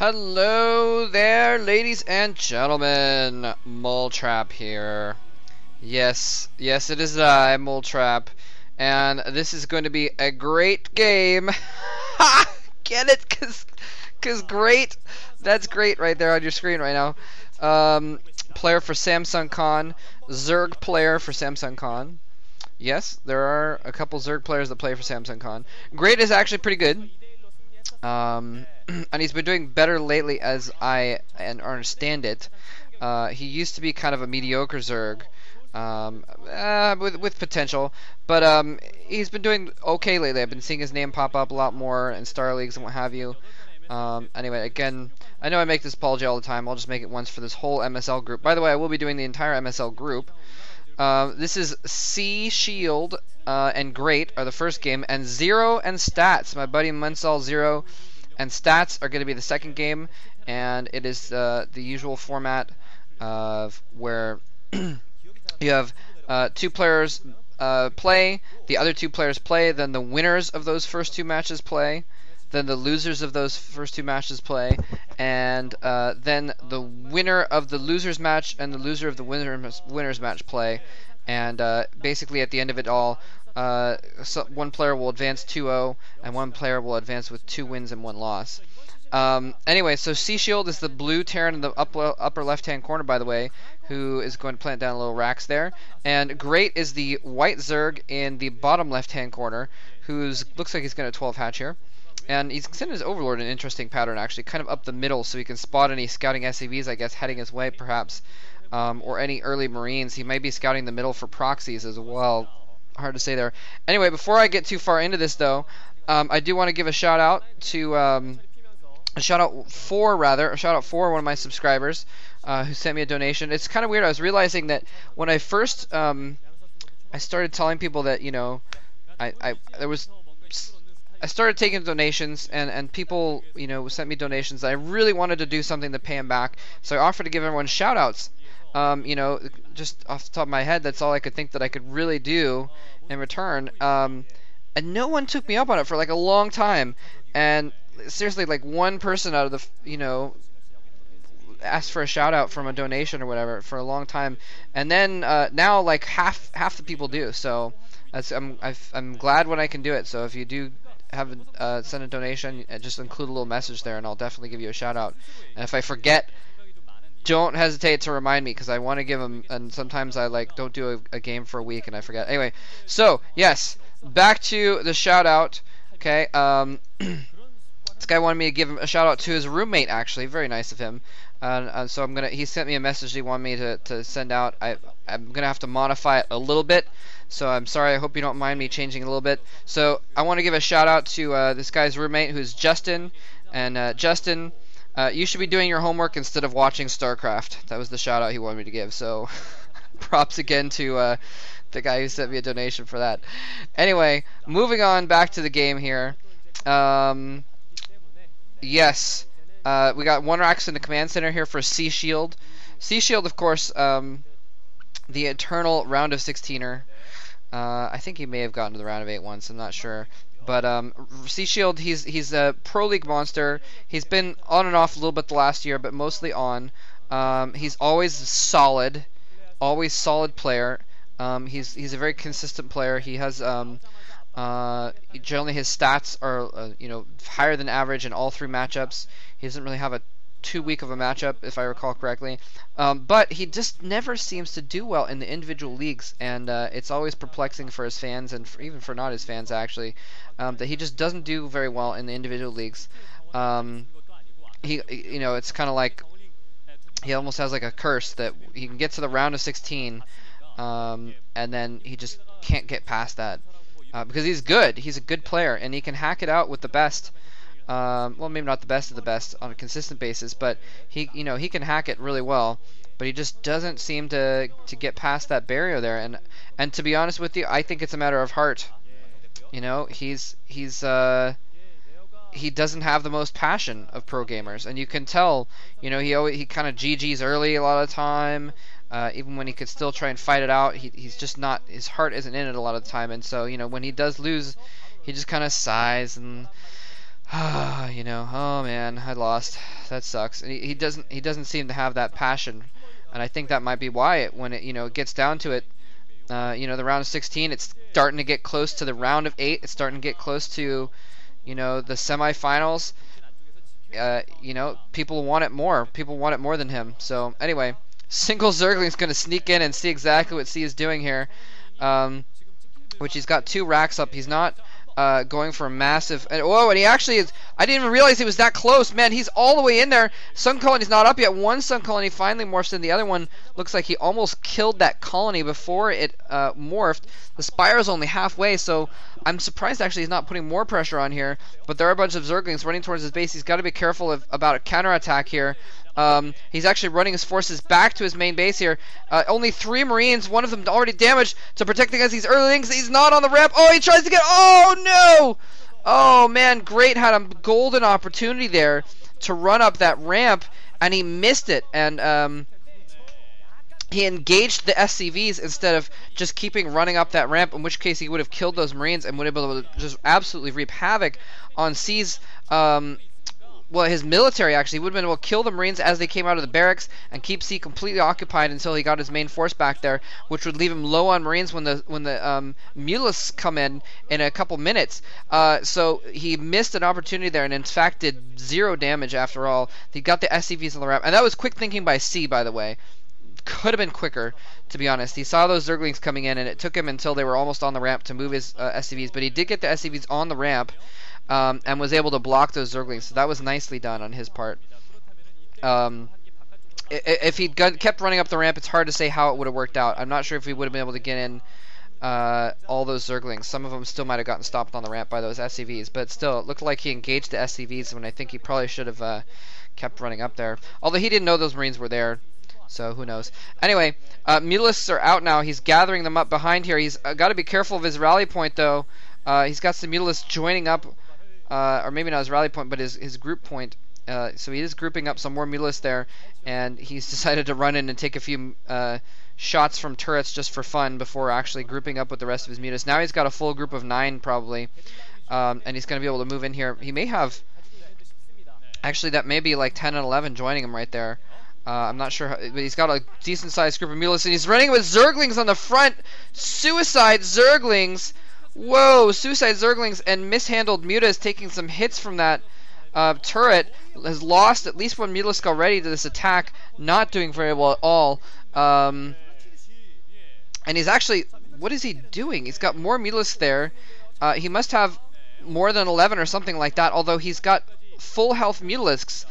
Hello there, ladies and gentlemen. Moletrap here. Yes, it is I, Moletrap, and this is going to be a great game. Get it? Cause great. That's great right there on your screen right now. Player for Samsung Con, Zerg player for Samsung Con. Yes, there are a couple Zerg players that play for Samsung Con. Great is actually pretty good. And he's been doing better lately, as I understand it. He used to be kind of a mediocre Zerg, with potential, but he's been doing okay lately. I've been seeing his name pop up a lot more in Star Leagues and what have you. Anyway, again, I know I make this apology all the time. I'll just make it once for this whole MSL group. By the way, I will be doing the entire MSL group. This is C Shield and Great are the first game, and Zero and Stats. My buddy Munsell Zero and Stats are going to be the second game, and it is the usual format of where you have two players play, the other two players play, then the winners of those first two matches play, then the losers of those first two matches play, and then the winner of the losers match and the loser of the winners match play, and basically at the end of it all, one player will advance 2-0 and one player will advance with 2 wins and 1 loss. Anyway, so Sea Shield is the blue Terran in the upper left-hand corner, by the way, who is going to plant down little racks there. And Great is the white Zerg in the bottom left-hand corner, who's looks like he's going to 12 hatch here. And he's sending his Overlord an interesting pattern, actually, kind of up the middle, so he can spot any scouting SCVs, I guess, heading his way, perhaps, or any early Marines. He might be scouting the middle for proxies as well. Hard to say there. Anyway, before I get too far into this, though, I do want to give a shout out to a shout out for one of my subscribers who sent me a donation. It's kind of weird. I was realizing that when I first I started telling people that, you know, I started taking donations, and people, you know, sent me donations. I really wanted to do something to pay them back, so I offered to give everyone shout-outs. You know, just off the top of my head, that's all I could think that I could really do in return. And no one took me up on it for like a long time. And seriously, like one person out of the, you know, asked for a shout-out from a donation or whatever for a long time. And then now, like half the people do. So I'm glad when I can do it. So if you do have send a donation, just include a little message there, and I'll definitely give you a shout out. And if I forget, don't hesitate to remind me, because I want to give them, and sometimes I like don't do a game for a week and I forget. Anyway, so yes, back to the shout out. Okay, this guy wanted me to give him a shout out to his roommate, actually, very nice of him. So he sent me a message he wanted me to send out. I'm gonna have to modify it a little bit, so I'm sorry. I hope you don't mind me changing a little bit. So I want to give a shout out to this guy's roommate, who's Justin, and Justin, you should be doing your homework instead of watching StarCraft. That was the shout out he wanted me to give. So props again to the guy who sent me a donation for that. Anyway, moving on back to the game here. Yes. We got 1 racks in the command center here for Sea Shield. Sea Shield, of course, the eternal round of 16er. I think he may have gotten to the round of 8 once. I'm not sure. But Sea Shield, he's a pro league monster. He's been on and off a little bit the last year, but mostly on. He's always solid player. He's a very consistent player. He has generally his stats are you know, higher than average in all 3 matchups. He doesn't really have a too weak of a matchup, if I recall correctly, but he just never seems to do well in the individual leagues, and it's always perplexing for his fans, and even for not his fans actually, that he just doesn't do very well in the individual leagues. You know, it's kind of like he almost has like a curse that he can get to the round of 16, and then he just can't get past that, because he's good. He's a good player, and he can hack it out with the best. Well, maybe not the best of the best on a consistent basis, but he can hack it really well. But he just doesn't seem to get past that barrier there. And to be honest with you, I think it's a matter of heart. You know, he doesn't have the most passion of pro gamers, and you can tell. You know, he kind of GGs early a lot of the time. Even when he could still try and fight it out, he's just not. His heart isn't in it a lot of the time, and so, you know, when he does lose, he just kind of sighs and You know, oh man, I lost. That sucks. And he doesn't seem to have that passion, and I think that might be why when it gets down to it, the round of 16, it's starting to get close to the round of 8. It's starting to get close to, the semifinals. People want it more. People want it more than him. So anyway, single Zergling's going to sneak in and see exactly what C is doing here, which he's got 2 racks up. He's not going for a massive. And he actually is. I didn't even realize he was that close. Man, he's all the way in there. Sun Colony's not up yet. One Sun Colony finally morphs in. The other one looks like he almost killed that colony before it morphed. The Spire's only halfway, so I'm surprised actually he's not putting more pressure on here. But there are a bunch of Zerglings running towards his base. He's got to be careful about a counterattack here. He's actually running his forces back to his main base here. Only 3 Marines, one of them already damaged to protect against these Earthlings. He's not on the ramp. Oh, he tries to get. Oh no! Oh man, great, had a golden opportunity there to run up that ramp, and he missed it. And he engaged the SCVs instead of just keeping running up that ramp, in which case he would have killed those Marines and would have been able to just absolutely reap havoc on C's. His military actually would have been able to kill the Marines as they came out of the barracks and keep C completely occupied until he got his main force back there, which would leave him low on Marines when the Mulists come in a couple minutes. So he missed an opportunity there, and in fact did 0 damage after all. He got the SCVs on the ramp, and that was quick thinking by C, by the way. Could have been quicker, to be honest. He saw those Zerglings coming in, and it took him until they were almost on the ramp to move his SCVs, but he did get the SCVs on the ramp. And was able to block those Zerglings, so that was nicely done on his part. If he'd kept running up the ramp, it's hard to say how it would have worked out. I'm not sure if he would have been able to get in all those Zerglings. Some of them still might have gotten stopped on the ramp by those SCVs, but still, it looked like he engaged the SCVs when I think he probably should have kept running up there. Although he didn't know those Marines were there, so who knows. Anyway, Mulists are out now. He's gathering them up behind here. He's got to be careful of his rally point, though. He's got some Mulists joining up. Or maybe not his rally point, but his group point. So he is grouping up some more Mulists there, and he's decided to run in and take a few shots from turrets just for fun before actually grouping up with the rest of his Mulists. Now he's got a full group of 9 probably, and he's going to be able to move in here. He may have, actually that may be like 10 and 11 joining him right there. I'm not sure, but he's got a decent-sized group of Mulists, and he's running with Zerglings on the front. Suicide Zerglings. Whoa, Suicide Zerglings and mishandled Muta is taking some hits from that turret. Has lost at least 1 Mutalisk already to this attack. Not doing very well at all. And he's actually, what is he doing? He's got more Mutalisks there. He must have more than 11 or something like that, although he's got full health Mutalisks.